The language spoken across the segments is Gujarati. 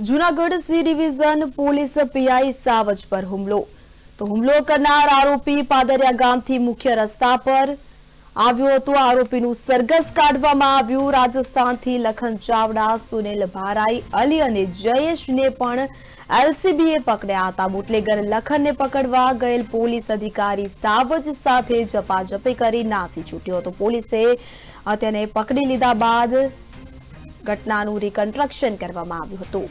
Junagadh C division police PI Savaj પર હુમલો હુમલો કરનાર આરોપી પાદરિયા ગામથી મુખ્ય રસ્તા પર આવ્યો હતો। આરોપીનું સરઘસ કાઢવામાં આવ્યું। રાજસ્થાનથી લખન ચાવડા, સુનિલ ભારાઈ, અલી અને જયેશને પણ એલસીબીએ પકડ્યા હતા। બુટલેગર લખનને પકડવા ગયેલ પોલીસ અધિકારી સાવજ સાથે ઝપાઝપી કરી નાસી છૂટ્યો હતો। પોલીસે તેને પકડી લીધા બાદ ઘટનાનું રિકન્સ્ટ્રક્શન કરવામાં આવ્યું હતું।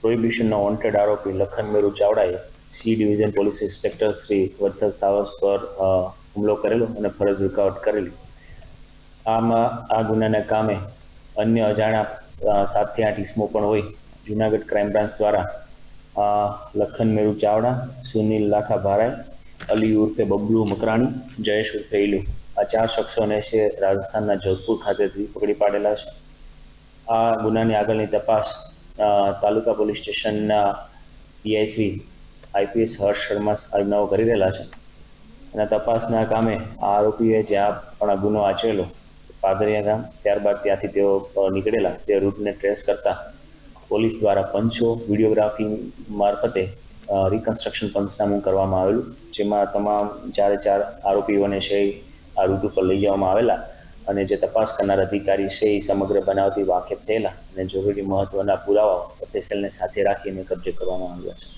પ્રોહિબિશનના વોન્ટેડ આરોપી લખન મેરુ ચાવડાએ C division police inspector Shri Vatsal Savaj પર હુમલો કરેલો અને ફરજ રૂકાવટ કરેલી। આ ગુનાના કામે અન્ય અજાણ્યા 7 થી 8 ઇસમો પણ હોય। જૂનાગઢ ક્રાઇમ બ્રાન્ચ દ્વારા લખન મેરુ ચાવડા, સુનિલ લાખા ભારાઈ, અલી ઉર્ફે બબલુ મકરાણી, જયેશ ઉર્ફે ઇલુ આ 4 શખ્સોને છે રાજસ્થાનના જોધપુર ખાતેથી પકડી પાડેલા છે। આ ગુનાની આગળની તપાસ તાલુકા પોલીસ સ્ટેશનના પીઆઈ શ્રી આઈપીએસ હર્ષ શર્મા સાહેબનાઓ કરી રહેલા છે અને તપાસના કામે આ આરોપીએ જ્યાં પણ આ ગુનો આચરેલો પાદરિયા ગામ, ત્યારબાદ ત્યાંથી તેઓ નીકળેલા તે રૂટને ટ્રેસ કરતા પોલીસ દ્વારા પંચો વિડીયોગ્રાફી મારફતે રિકન્સ્ટ્રક્શન પંચનામું કરવામાં આવેલું, જેમાં તમામ 4 આરોપીઓને છે આ રૂટ ઉપર લઈ જવામાં આવેલા અને જે તપાસ કરનાર અધિકારી છે એ સમગ્ર બનાવથી વાકેફ થયેલા અને જરૂરી મહત્વના પુરાવાઓ એફએસએલને સાથે રાખીને કબજે કરવામાં આવ્યા છે।